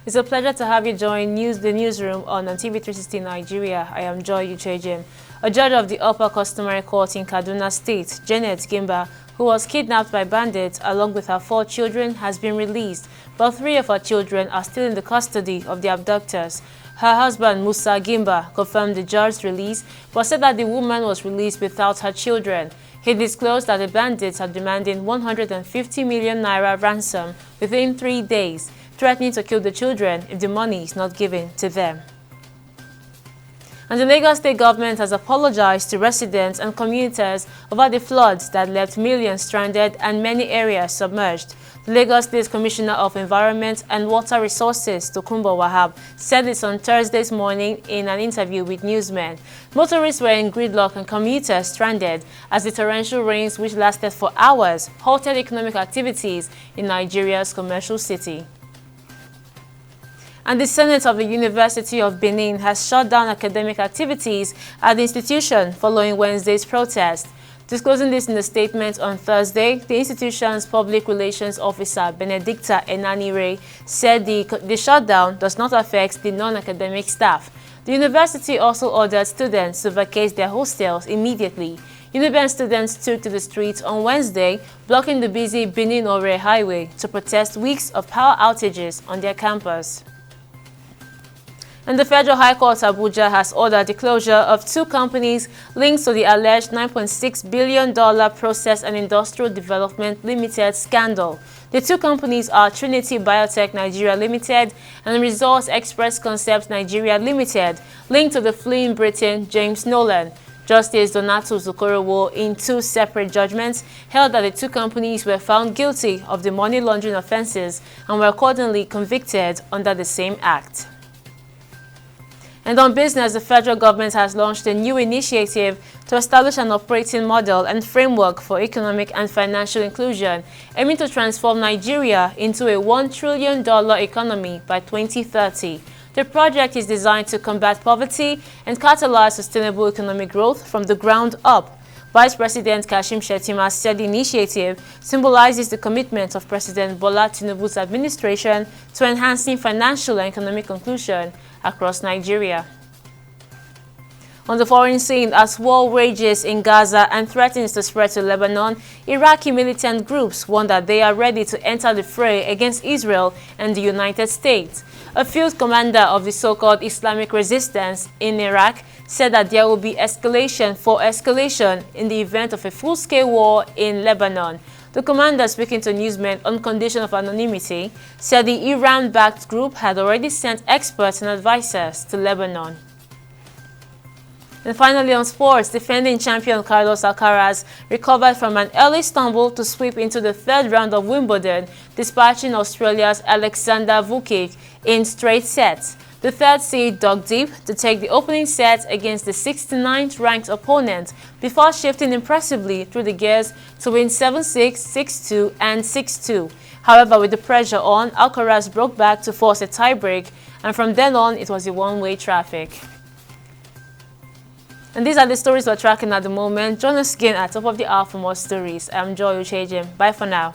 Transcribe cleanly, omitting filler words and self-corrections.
It's a pleasure to have you join the newsroom on TV360 Nigeria. I am Joy Uchejim. A judge of the Upper Customary Court in Kaduna State, Janet Gimba, who was kidnapped by bandits along with her 4 children, has been released, but 3 of her children are still in the custody of the abductors. Her husband, Musa Gimba, confirmed the judge's release, but said that the woman was released without her children. He disclosed that the bandits are demanding 150 million naira ransom within 3 days, threatening to kill the children if the money is not given to them. And the Lagos State government has apologized to residents and commuters over the floods that left millions stranded and many areas submerged. The Lagos State Commissioner of Environment and Water Resources, Tokunbo Wahab, said this on Thursday's morning in an interview with newsmen. Motorists were in gridlock and commuters stranded as the torrential rains, which lasted for hours, halted economic activities in Nigeria's commercial city. And the Senate of the University of Benin has shut down academic activities at the institution following Wednesday's protest. Disclosing this in a statement on Thursday, the institution's public relations officer, Benedicta Enanire, said the shutdown does not affect the non-academic staff. The university also ordered students to vacate their hostels immediately. Uniben students took to the streets on Wednesday, blocking the busy Benin-Ore highway to protest weeks of power outages on their campus. And the Federal High Court Abuja has ordered the closure of 2 companies linked to the alleged $9.6 billion Process and Industrial Development Limited scandal. The 2 companies are Trinity Biotech Nigeria Limited and Resource Express Concepts Nigeria Limited, linked to the fleeing Briton James Nolan. Justice Donato Zukorowo, in 2 separate judgments, held that the 2 companies were found guilty of the money laundering offenses and were accordingly convicted under the same act. And on business, the federal government has launched a new initiative to establish an operating model and framework for economic and financial inclusion, aiming to transform Nigeria into a $1 trillion economy by 2030. The project is designed to combat poverty and catalyze sustainable economic growth from the ground up. Vice President Kashim Shettima said the initiative symbolizes the commitment of President Bola Tinubu's administration to enhancing financial and economic inclusion across Nigeria. On the foreign scene, as war rages in Gaza and threatens to spread to Lebanon, Iraqi militant groups warn that they are ready to enter the fray against Israel and the United States. A field commander of the so-called Islamic resistance in Iraq said that there will be escalation in the event of a full-scale war in Lebanon. The commander, speaking to newsmen on condition of anonymity, said the Iran-backed group had already sent experts and advisors to Lebanon. And finally on sports, defending champion Carlos Alcaraz recovered from an early stumble to sweep into the 3rd round of Wimbledon, dispatching Australia's Alexander Vukic in straight sets. The 3rd seed dug deep to take the opening set against the 69th ranked opponent before shifting impressively through the gears to win 7-6, 6-2 and 6-2. However, with the pressure on, Alcaraz broke back to force a tiebreak, and from then on it was a one-way traffic. And these are the stories we're tracking at the moment. Join us again at top of the hour for more stories. I'm Joy Uchejim. Bye for now.